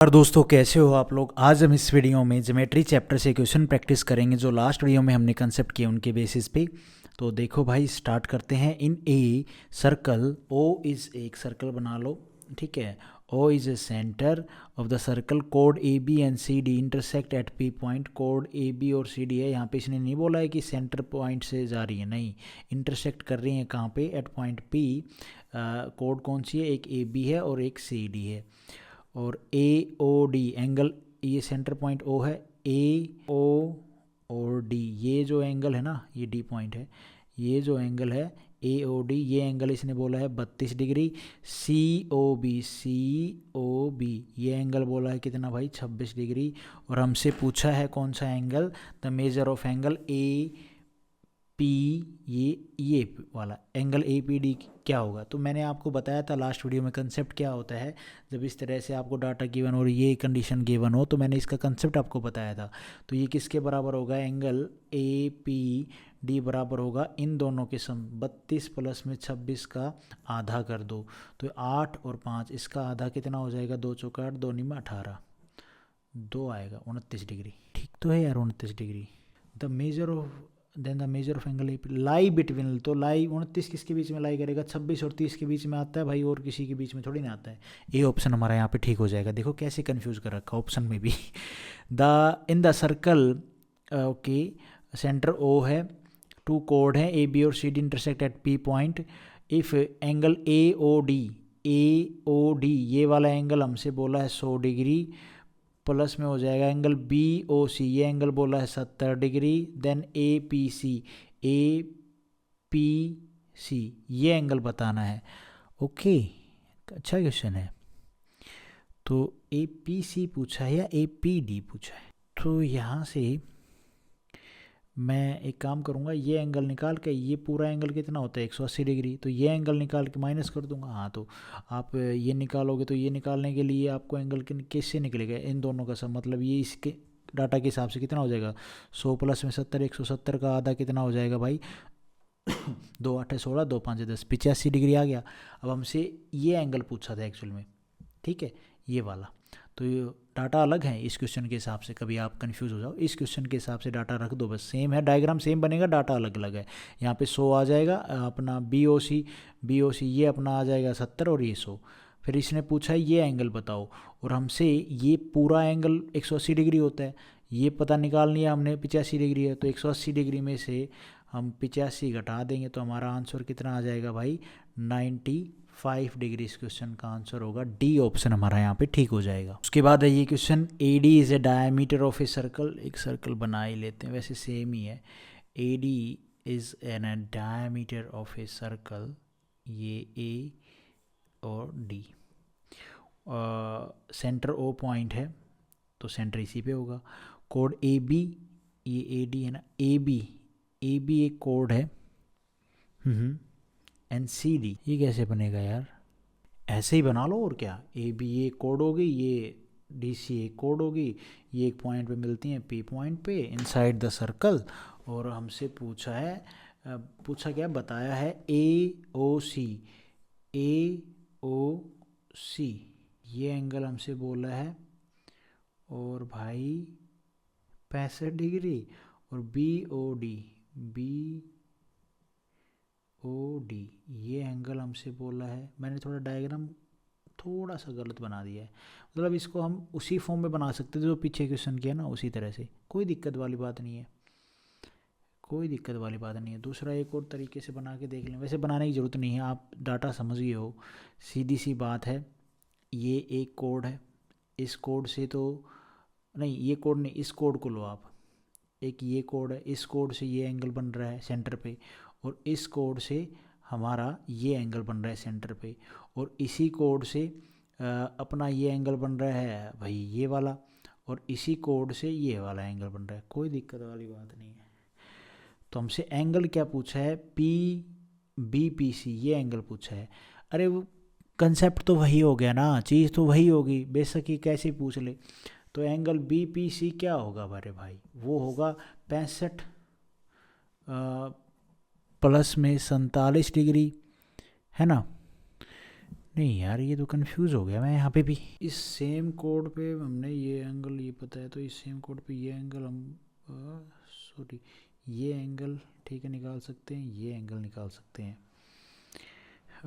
और दोस्तों कैसे हो आप लोग। आज हम इस वीडियो में ज्योमेट्री चैप्टर से क्वेश्चन प्रैक्टिस करेंगे जो लास्ट वीडियो में हमने कंसेप्ट किए उनके बेसिस पे। तो देखो भाई स्टार्ट करते हैं। In a circle O is एक सर्कल बना लो, ठीक है। O is a centre of the circle, कोड A B and C D intersect at P point. कोड ए बी और सी डी है, यहाँ पे इसने नहीं बोला है कि सेंटर पॉइंट से जा रही है, नहीं, इंटरसेक्ट कर रही है कहाँ पे, एट पॉइंट पी। कोड कौन सी है, एक ए बी है और एक सी डी है। और ए ओ डी एंगल, ये सेंटर पॉइंट ओ है, ए ओ और डी ये जो एंगल है ना, ये डी पॉइंट है, ये जो एंगल है ए ओ डी, ये एंगल इसने बोला है 32 डिग्री। सी ओ बी ये एंगल बोला है कितना भाई, 26 डिग्री। और हमसे पूछा है कौन सा angle, the measure of angle A P, ये वाला एंगल ए पी डी क्या होगा। तो मैंने आपको बताया था लास्ट वीडियो में कंसेप्ट क्या होता है। जब इस तरह से आपको डाटा गिवन और ये कंडीशन गिवन हो तो मैंने इसका कंसेप्ट आपको बताया था। तो ये किसके बराबर होगा, एंगल ए पी डी बराबर होगा इन दोनों के सम, 32 प्लस में 26 का आधा कर दो तो 8 और 5, इसका आधा कितना हो जाएगा, 2 चौका 8, 2 में 18, 2 आएगा 29 डिग्री। ठीक तो है यार, 29 degree. The measure of then the measure of angle lie between, तो लाई 29 किसके बीच में लाई करेगा, 26 और 30 के बीच में आता है भाई, और किसी के बीच में थोड़ी ना आता है। ये ऑप्शन हमारा यहाँ पे ठीक हो जाएगा। देखो कैसे कंफ्यूज कर रखा ऑप्शन में भी। The in the circle, okay, centre O है, टू कोड है ए बी और C D intersect at P point. If angle A O D ये वाला एंगल हमसे बोला है 100 डिग्री, प्लस में हो जाएगा एंगल बी ओ सी, ये एंगल बोला है 70 degree. Then A P C ये एंगल बताना है। ओके, अच्छा क्वेश्चन है। तो ए पी सी पूछा है या ए पी डी पूछा है, तो यहाँ से मैं एक काम करूँगा, ये एंगल निकाल के, ये पूरा एंगल कितना होता है 180 डिग्री, तो ये एंगल निकाल के माइनस कर दूंगा। हाँ, तो आप ये निकालोगे तो ये निकालने के लिए आपको एंगल किससे निकलेगा, इन दोनों का सब, मतलब ये इसके डाटा के हिसाब से कितना हो जाएगा, 100 प्लस में 70, 170 का आधा कितना हो जाएगा भाई, 2 8 16, 2 5 10, 85 डिग्री आ गया। अब हमसे ये एंगल पूछा था एक्चुअल में, ठीक है, ये वाला। तो ये डाटा अलग है इस क्वेश्चन के हिसाब से, कभी आप कंफ्यूज हो जाओ, इस क्वेश्चन के हिसाब से डाटा रख दो, बस सेम है, डायग्राम सेम बनेगा, डाटा अलग अलग है। यहाँ पे 100 आ जाएगा अपना बी ओ सी, ये अपना आ जाएगा 70 और ये 100। फिर इसने पूछा है ये एंगल बताओ, और हमसे ये पूरा एंगल 180 डिग्री होता है, ये पता निकाल लिया हमने 85 डिग्री है, तो 180 डिग्री में से हम 85 घटा देंगे तो हमारा आंसर कितना आ जाएगा भाई, 95 डिग्री। इस क्वेश्चन का आंसर होगा डी ऑप्शन, हमारा यहाँ पे ठीक हो जाएगा। उसके बाद है ये question, A D is a diameter of a circle, एक सर्कल बना ही लेते हैं, वैसे सेम ही है। A D is an diameter of a circle, ये ए और डी, सेंटर ओ पॉइंट है तो सेंटर इसी पे होगा। कोड ए बी, ये ए डी है ना, ए बी एक कोड है, एन सी डी, ये कैसे बनेगा यार, ऐसे ही बना लो और क्या, ए बी ये कोड होगी, ये डी सी एक कोड होगी, ये एक पॉइंट पे मिलती हैं पी पॉइंट पे इनसाइड द सर्कल। और हमसे पूछा है, पूछा क्या बताया है, ए ओ सी ये एंगल हमसे बोला है, और भाई 65 डिग्री। और बी ओ डी ये एंगल हमसे बोला है, मैंने थोड़ा डायग्राम थोड़ा सा गलत बना दिया है, मतलब इसको हम उसी फॉर्म में बना सकते थे जो पीछे क्वेश्चन किया ना, उसी तरह से, कोई दिक्कत वाली बात नहीं है, कोई दिक्कत वाली बात नहीं है। दूसरा एक और तरीके से बना के देख लें, वैसे बनाने की ज़रूरत नहीं है, आप डाटा समझ गए हो, सीधी सी बात है। ये एक कोड है, इस कोड से तो नहीं, ये कोड नहीं, इस कोड को लो आप, एक ये कोड है, इस कोड से ये एंगल बन रहा है सेंटर पे, और इस कोड से हमारा ये एंगल बन रहा है सेंटर पे, और इसी कोड से अपना ये एंगल बन रहा है भाई ये वाला, और इसी कोड से ये वाला एंगल बन रहा है, कोई दिक्कत वाली बात नहीं है। तो हमसे एंगल क्या पूछा है, पी सी ये एंगल पूछा है। अरे वो कंसेप्ट तो वही हो गया ना, चीज़ तो वही होगी, बेशक ही कैसे पूछ ले। तो एंगल बी पी सी क्या होगा हमारे भाई, वो होगा 65 प्लस में 47 डिग्री, है ना, नहीं यार, ये तो कंफ्यूज हो गया मैं यहाँ पे भी। इस सेम कोड पे हमने ये एंगल ये पता है, तो इस सेम कोड पे ये एंगल हम सॉरी ये एंगल ठीक है निकाल सकते हैं, ये एंगल निकाल सकते हैं।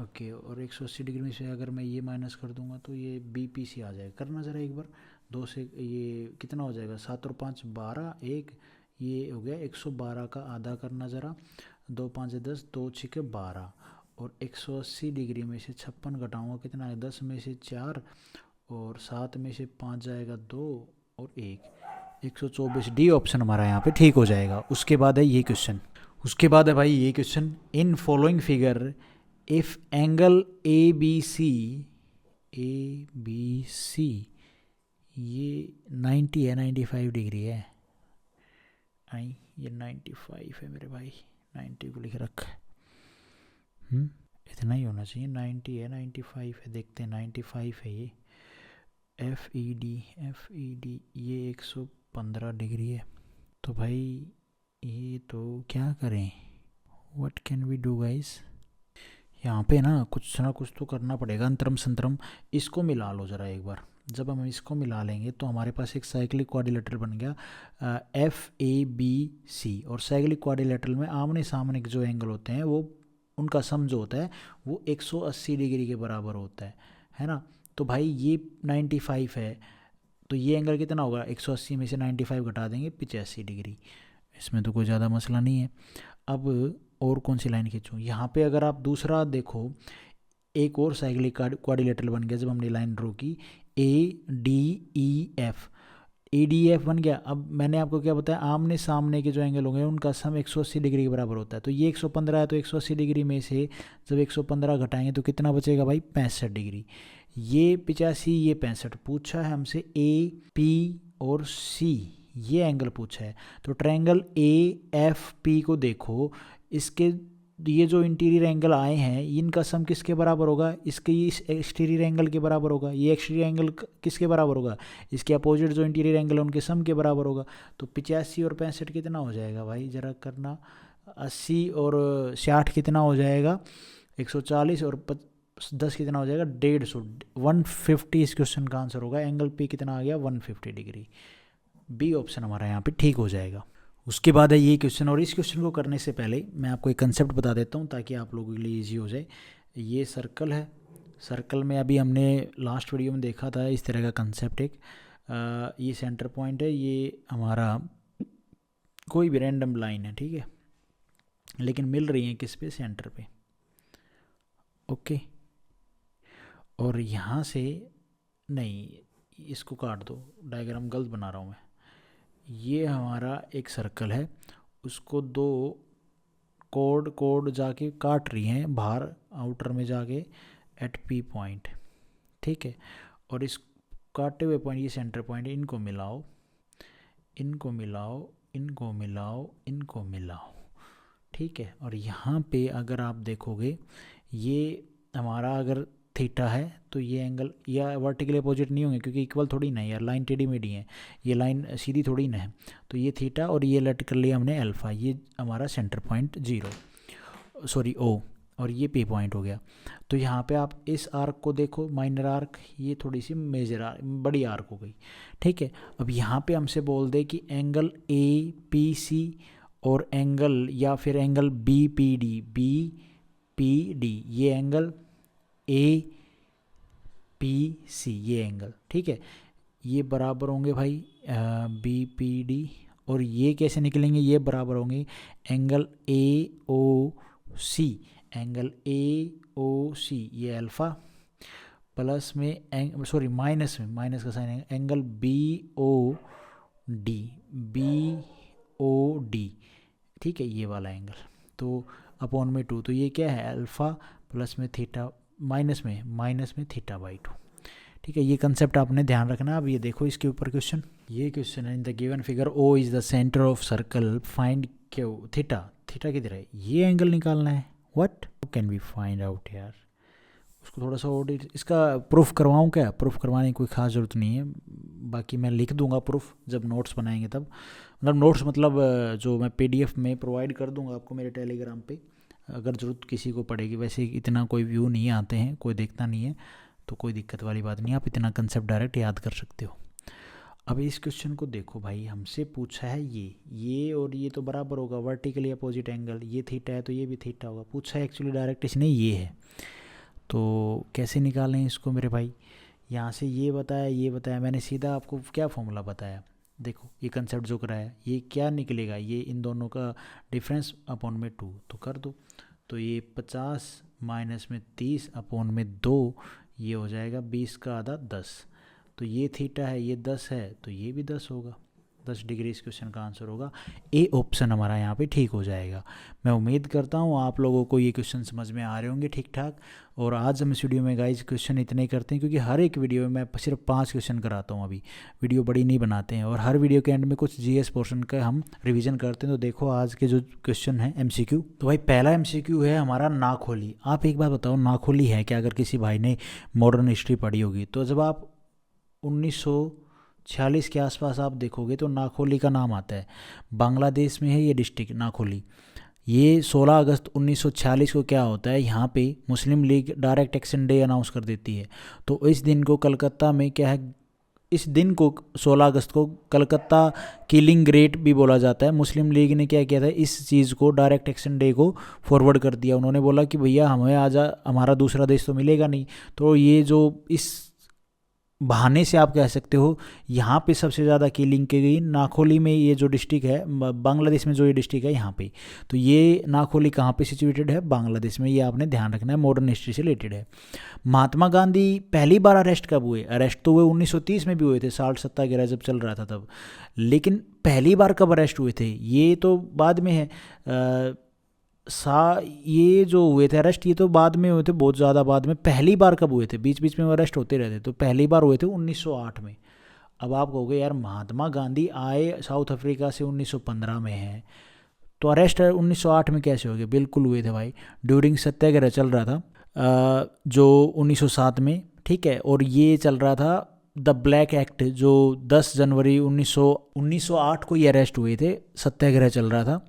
ओके, और 180 डिग्री में से अगर मैं ये माइनस कर दूंगा तो ये BPC आ जाएगा। करना ज़रा एक बार, 2 से ये कितना हो जाएगा, 7 और 5 12, एक ये हो गया 112 का आधा करना ज़रा, 2 5 10, 2 6 12, और 180 डिग्री में से 56 घटाऊँगा कितना है, 10 में से 4 और 7 में से 5 जाएगा 2 और 1, 124। डी ऑप्शन हमारा यहाँ पे ठीक हो जाएगा। उसके बाद है ये क्वेश्चन, उसके बाद है भाई ये question, in following figure if angle ABC ये 90 है, 95 डिग्री है, आई ये 95 है मेरे भाई, 90 को लिख रखा है, इतना ही होना चाहिए, 90 है 95 है, देखते हैं 95 है ये। FED ये 115 डिग्री है, तो भाई ये तो क्या करें, what can we do guys, यहाँ पे ना कुछ तो करना पड़ेगा, अंतरम संतरम। इसको मिला लो ज़रा एक बार, जब हम इसको मिला लेंगे तो हमारे पास एक साइक्लिक क्वाड्रिलेटरल बन गया FABC, और साइक्लिक क्वाड्रिलेटरल में आमने सामने के जो एंगल होते हैं वो उनका सम जो होता है वो 180 डिग्री के बराबर होता है ना। तो भाई ये 95 है, तो ये एंगल कितना होगा, 180 में से 95 घटा देंगे 85 डिग्री, इसमें तो कोई ज़्यादा मसला नहीं है। अब और कौन सी लाइन खींचूँ, यहाँ पे अगर आप दूसरा देखो, एक और साइक्लिक क्वाड्रिलेटरल बन गया जब हमने लाइन ड्रॉ की, ADF बन गया। अब मैंने आपको क्या बताया, आमने सामने के जो एंगल होंगे उनका सम 180 डिग्री के बराबर होता है, तो ये 115 है, तो 180 डिग्री में से जब 115 घटाएंगे तो कितना बचेगा भाई, 65 डिग्री। ये 85 ये 65, पूछा है हमसे AP और C ये एंगल पूछा है, तो ट्रायंगल AFP को देखो, इसके ये जो इंटीरियर एंगल आए हैं इनका सम किसके बराबर होगा, इसके इस एक्सटीरियर एंगल के बराबर होगा। ये एक्सटीरियर एंगल किसके बराबर होगा, इसके अपोजिट जो इंटीरियर एंगल है उनके सम के बराबर होगा। तो 85 और 65 कितना हो जाएगा भाई, ज़रा करना, 80 और 60 कितना हो जाएगा, 140, और 10 कितना हो जाएगा, 150, 150 इस क्वेश्चन का आंसर होगा। एंगल P कितना आ गया, 150 डिग्री। B ऑप्शन हमारा यहाँ पे ठीक हो जाएगा। उसके बाद है ये क्वेश्चन, और इस क्वेश्चन को करने से पहले मैं आपको एक कंसेप्ट बता देता हूँ ताकि आप लोगों के लिए इजी हो जाए। ये सर्कल है, सर्कल में अभी हमने लास्ट वीडियो में देखा था इस तरह का कंसेप्ट एक, ये सेंटर पॉइंट है, ये हमारा कोई भी रैंडम लाइन है, ठीक है, लेकिन मिल रही है किस पे, सेंटर पे, ओके। और यहाँ से नहीं, इसको काट दो, डायग्राम गलत बना रहा हूँ मैं। ये हमारा एक सर्कल है, उसको 2 कोड जाके काट रही हैं बाहर आउटर में जाके एट P पॉइंट, ठीक है। और इस काटे हुए पॉइंट ये सेंटर पॉइंट है, इनको मिलाओ, इनको मिलाओ, इनको मिलाओ, इनको मिलाओ, ठीक है। और यहाँ पे अगर आप देखोगे ये हमारा अगर थीटा है तो ये एंगल या वर्टिकली अपोजिट नहीं होंगे क्योंकि इक्वल थोड़ी ना है यार, लाइन टेढ़ी मेढ़ी है, ये लाइन सीधी थोड़ी ना है, तो ये थीटा और ये लेट कर लिया हमने अल्फा, ये हमारा सेंटर पॉइंट O, और ये P पॉइंट हो गया। तो यहाँ पे आप इस आर्क को देखो, माइनर आर्क, ये थोड़ी सी मेजर आर्क, बड़ी आर्क हो गई, ठीक है। अब यहाँ पे हमसे बोल दे कि एंगल APC और एंगल या फिर एंगल BPD ये एंगल APC ये एंगल, ठीक है, ये बराबर होंगे भाई BPD, और ये कैसे निकलेंगे, ये बराबर होंगे एंगल AOC, एंगल AOC ये अल्फ़ा प्लस में माइनस में, माइनस का साइन है, एंगल BOD, ठीक है, ये वाला एंगल, तो अपॉन में 2, तो ये क्या है, अल्फ़ा प्लस में थीटा माइनस में थीटा बाई 2, ठीक है। ये कंसेप्ट आपने ध्यान रखना। अब ये देखो इसके ऊपर क्वेश्चन, ये क्वेश्चन है, in the given figure O is the centre of circle, find Q theta किधर है, ये एंगल निकालना है। What can we find out यार, उसको थोड़ा सा और इसका प्रूफ करवाऊँ क्या, प्रूफ करवाने की कोई ख़ास ज़रूरत नहीं है, बाकी मैं लिख दूंगा प्रूफ जब नोट्स बनाएंगे तब, मतलब नोट्स मतलब जो मैं PDF में प्रोवाइड कर दूंगा आपको मेरे टेलीग्राम पे, अगर ज़रूरत किसी को पड़ेगी। वैसे इतना कोई व्यू नहीं आते हैं, कोई देखता नहीं है, तो कोई दिक्कत वाली बात नहीं, आप इतना कंसेप्ट डायरेक्ट याद कर सकते हो। अब इस क्वेश्चन को देखो भाई, हमसे पूछा है ये और ये तो बराबर होगा, वर्टिकली अपोजिट एंगल, ये थीटा है तो ये भी थीटा होगा। पूछा है एक्चुअली डायरेक्ट इसने ये है, तो कैसे निकालें इसको मेरे भाई। यहाँ से ये बताया, मैंने सीधा आपको क्या फॉर्मूला बताया, देखो ये कंसेप्ट जो कराया, ये क्या निकलेगा, ये इन दोनों का डिफरेंस अपॉन में 2, तो कर दो। तो ये 50 माइनस में 30 अपॉन में 2, ये हो जाएगा 20 का आधा 10। तो ये थीटा है, ये 10 है, तो ये भी 10 होगा। 10 डिग्री इस क्वेश्चन का आंसर होगा। ए ऑप्शन हमारा यहाँ पे ठीक हो जाएगा। मैं उम्मीद करता हूँ आप लोगों को ये क्वेश्चन समझ में आ रहे होंगे ठीक ठाक। और आज हम इस वीडियो में गाइज क्वेश्चन इतने ही करते हैं, क्योंकि हर एक वीडियो में मैं सिर्फ 5 क्वेश्चन कराता हूँ, अभी वीडियो बड़ी नहीं बनाते हैं। और हर वीडियो के एंड में कुछ जीएस पोर्शन का हम रिवीजन करते हैं। तो देखो आज के जो क्वेश्चन है एमसीक्यू, तो भाई पहला एमसीक्यू है हमारा नाखोली। आप एक बात बताओ, नाखोली है क्या? अगर किसी भाई ने मॉडर्न हिस्ट्री पढ़ी होगी तो जब आप 1946 के आसपास आप देखोगे तो नाखोली का नाम आता है। बांग्लादेश में है ये डिस्ट्रिक्ट नाखोली। ये 16 अगस्त 1946 को क्या होता है, यहाँ पे Muslim League direct action day announce कर देती है। तो इस दिन को कलकत्ता में क्या है, इस दिन को 16 अगस्त को कलकत्ता किलिंग ग्रेट भी बोला जाता है। मुस्लिम लीग ने क्या किया था, इस चीज़ को डायरेक्ट एक्शन डे को फॉरवर्ड कर दिया। उन्होंने बोला कि भैया हमें हमारा दूसरा देश तो मिलेगा नहीं, तो ये जो इस बहाने से आप कह सकते हो यहाँ पे सबसे ज़्यादा किलिंग की गई नाखोली में। ये जो डिस्ट्रिक्ट है बांग्लादेश में, जो ये डिस्ट्रिक्ट है यहाँ पे, तो ये नाखोली कहाँ पे सिचुएटेड है, बांग्लादेश में। ये आपने ध्यान रखना है, मॉडर्न हिस्ट्री से रिलेटेड है। महात्मा गांधी पहली बार अरेस्ट कब हुए? अरेस्ट तो वे 1930 में भी हुए थे, साल्ट सत्याग्रह जब चल रहा था तब। लेकिन पहली बार कब अरेस्ट हुए थे ये तो बाद में है। ये जो हुए थे अरेस्ट, ये तो बाद में हुए थे, बहुत ज़्यादा बाद में। पहली बार कब हुए थे? बीच बीच में अरेस्ट होते रहते, तो पहली बार हुए थे 1908 में। अब आप कहोगे यार महात्मा गांधी आए साउथ अफ्रीका से 1915 में है, तो अरेस्ट 1908 में कैसे हो गए? बिल्कुल हुए थे भाई, ड्यूरिंग सत्याग्रह चल रहा था जो 1907 में, ठीक है। और ये चल रहा था द ब्लैक एक्ट, जो 10 जनवरी 1908 को ये अरेस्ट हुए थे, सत्याग्रह चल रहा था।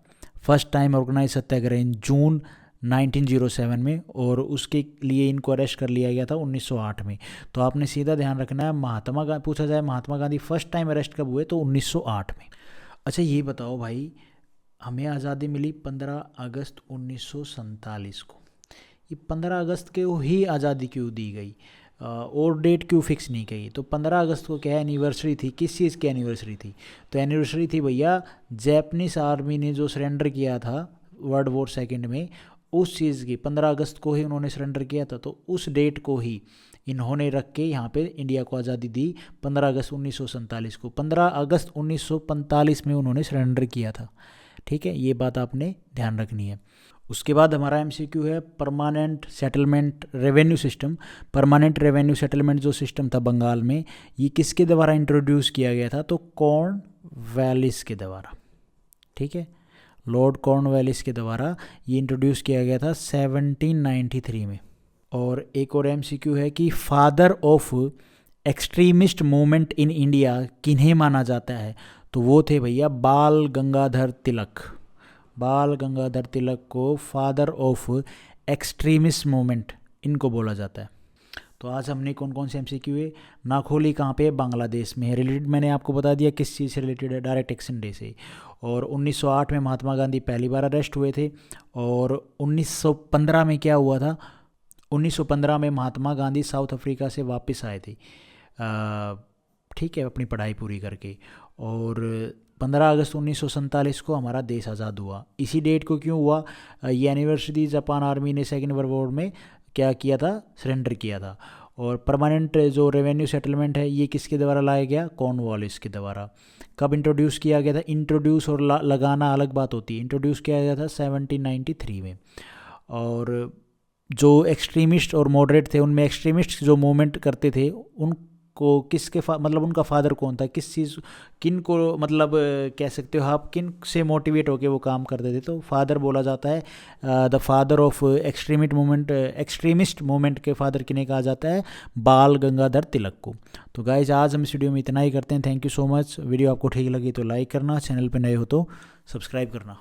फर्स्ट टाइम ऑर्गेनाइज सत्याग्रह इन जून 1907 में, और उसके लिए इनको अरेस्ट कर लिया गया था 1908 में। तो आपने सीधा ध्यान रखना है, महात्मा गांधी पूछा जाए Mahatma Gandhi first time arrest कब हुए, तो 1908 में। अच्छा ये बताओ भाई, हमें आज़ादी मिली 15 अगस्त 1947 को। ये 15 अगस्त को ही आज़ादी क्यों दी गई और डेट क्यों फिक्स नहीं की? तो 15 अगस्त को क्या एनिवर्सरी थी, किस चीज़ की एनिवर्सरी थी? तो एनिवर्सरी थी भैया जैपनीज आर्मी ने जो सरेंडर किया था वर्ल्ड वॉर सेकंड में, उस चीज़ की 15 अगस्त को ही उन्होंने सरेंडर किया था। तो उस डेट को ही इन्होंने रख के यहाँ पे इंडिया को आज़ादी दी 15 अगस्त 1947 को। 15 अगस्त 1945 में उन्होंने सरेंडर किया था, ठीक है, ये बात आपने ध्यान रखनी है। उसके बाद हमारा एमसीक्यू है permanent settlement revenue system. Permanent revenue settlement जो सिस्टम था बंगाल में, ये किसके द्वारा इंट्रोड्यूस किया गया था? तो कॉर्नवालिस के द्वारा, ठीक है, लॉर्ड कॉर्नवालिस के द्वारा ये इंट्रोड्यूस किया गया था 1793 में। और एक और एमसीक्यू है कि father of extremist movement in India किन्हें माना जाता है? तो वो थे भैया बाल गंगाधर तिलक। बाल गंगाधर तिलक को फादर ऑफ एक्सट्रीमिस्ट मूवमेंट इनको बोला जाता है। तो आज हमने कौन कौन से एमसीक्यू है, नाखोली कहाँ पे है, बांग्लादेश में है, रिलेटेड मैंने आपको बता दिया किस चीज़ से रिलेटेड है, डायरेक्ट एक्शन डे से। और 1908 में महात्मा गांधी पहली बार अरेस्ट हुए थे। और 1915 में क्या हुआ था, 1915 में महात्मा गांधी साउथ अफ्रीका से वापस आए थे, ठीक है, अपनी पढ़ाई पूरी करके। और 15 अगस्त 1947 को हमारा देश आज़ाद हुआ। इसी डेट को क्यों हुआ? ये एनिवर्सरी जापान आर्मी ने सेकेंड वर्ल्ड वॉर में क्या किया था, सरेंडर किया था। और परमानेंट जो रेवेन्यू सेटलमेंट है ये किसके द्वारा लाया गया? कॉर्नवालिस के द्वारा। कब इंट्रोड्यूस किया गया था? इंट्रोड्यूस और लगाना अलग बात होती है। इंट्रोड्यूस किया गया था 1793 में। और जो एक्सट्रीमिस्ट और मॉडरेट थे, उनमें एक्सट्रीमिस्ट जो मूवमेंट करते थे उनको किसके मतलब उनका फादर कौन था, किस चीज़, किन को मतलब कह सकते हो आप, किन से मोटिवेट होकर वो काम करते थे? तो फादर बोला जाता है, the father of extremist movement के फादर किन्हें कहा जाता है? बाल गंगाधर तिलक को। तो गाइज आज हम इस वीडियो में इतना ही करते हैं। Thank you so much. Video आपको ठीक लगी तो लाइक करना, चैनल पर नए हो तो सब्सक्राइब करना।